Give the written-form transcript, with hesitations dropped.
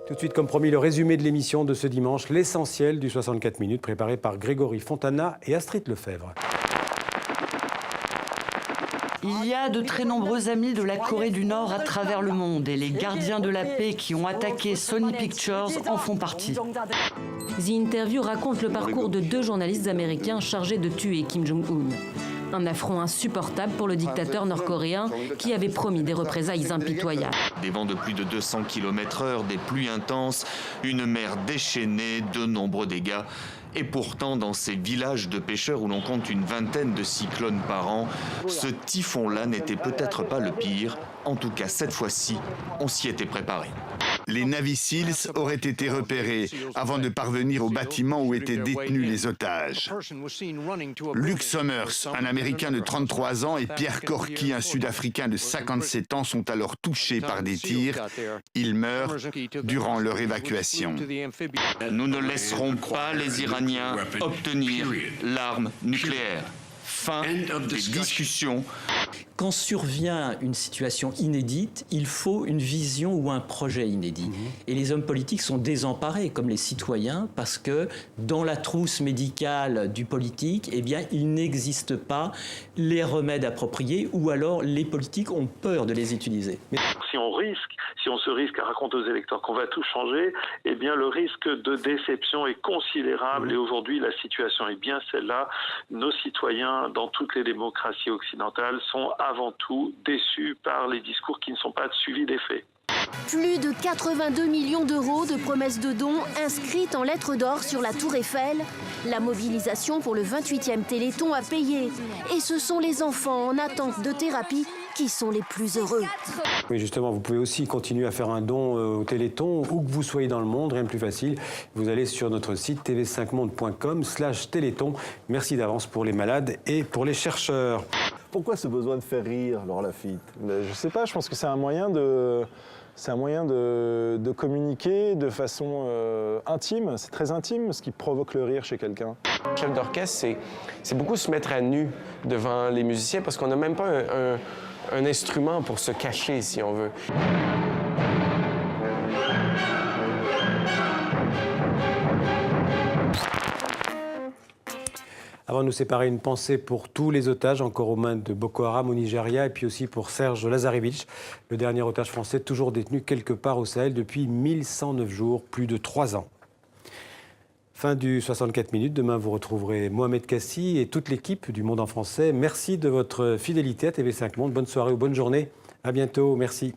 Tout de suite, comme promis, le résumé de l'émission de ce dimanche, l'essentiel du 64 minutes, préparé par Grégory Fontana et Astrid Lefebvre. Il y a de très nombreux amis de la Corée du Nord à travers le monde et les gardiens de la paix qui ont attaqué Sony Pictures en font partie. The Interview raconte le parcours de 2 journalistes américains chargés de tuer Kim Jong-un. Un affront insupportable pour le dictateur nord-coréen qui avait promis des représailles impitoyables. Des vents de plus de 200 km/h, des pluies intenses, une mer déchaînée, de nombreux dégâts. Et pourtant, dans ces villages de pêcheurs où l'on compte une vingtaine de cyclones par an, ce typhon-là n'était peut-être pas le pire. En tout cas, cette fois-ci, on s'y était préparé. Les Navy Seals auraient été repérés avant de parvenir au bâtiment où étaient détenus les otages. Luke Summers, un Américain de 33 ans, et Pierre Corky, un Sud-Africain de 57 ans, sont alors touchés par des tirs. Ils meurent durant leur évacuation. Nous ne laisserons pas les Iraniens obtenir l'arme nucléaire. Fin des discussions. Quand survient une situation inédite, il faut une vision ou un projet inédit. Et les hommes politiques sont désemparés, comme les citoyens, parce que dans la trousse médicale du politique, eh bien, il n'existe pas les remèdes appropriés, ou alors les politiques ont peur de les utiliser. Si on se risque à raconter aux électeurs qu'on va tout changer, eh bien le risque de déception est considérable. Et aujourd'hui, la situation est bien celle-là. Nos citoyens, dans toutes les démocraties occidentales, sont avant tout déçus par les discours qui ne sont pas suivis des faits. Plus de 82 millions d'euros de promesses de dons inscrites en lettres d'or sur la Tour Eiffel. La mobilisation pour le 28e Téléthon a payé. Et ce sont les enfants en attente de thérapie qui sont les plus heureux. Oui, justement, vous pouvez aussi continuer à faire un don au Téléthon, où que vous soyez dans le monde, rien de plus facile. Vous allez sur notre site tv5monde.com/téléthon. Merci d'avance pour les malades et pour les chercheurs. Pourquoi ce besoin de faire rire, Laure Lafitte? Je sais pas, je pense que c'est un moyen de... C'est un moyen de communiquer de façon intime. C'est très intime ce qui provoque le rire chez quelqu'un. Chef d'orchestre, c'est beaucoup se mettre à nu devant les musiciens parce qu'on n'a même pas un instrument pour se cacher, si on veut. Avant de nous séparer, une pensée pour tous les otages encore aux mains de Boko Haram au Nigeria et puis aussi pour Serge Lazarevich, le dernier otage français toujours détenu quelque part au Sahel depuis 1109 jours, plus de 3 ans. Fin du 64 minutes. Demain, vous retrouverez Mohamed Kassi et toute l'équipe du Monde en français. Merci de votre fidélité à TV5 Monde. Bonne soirée ou bonne journée. À bientôt. Merci.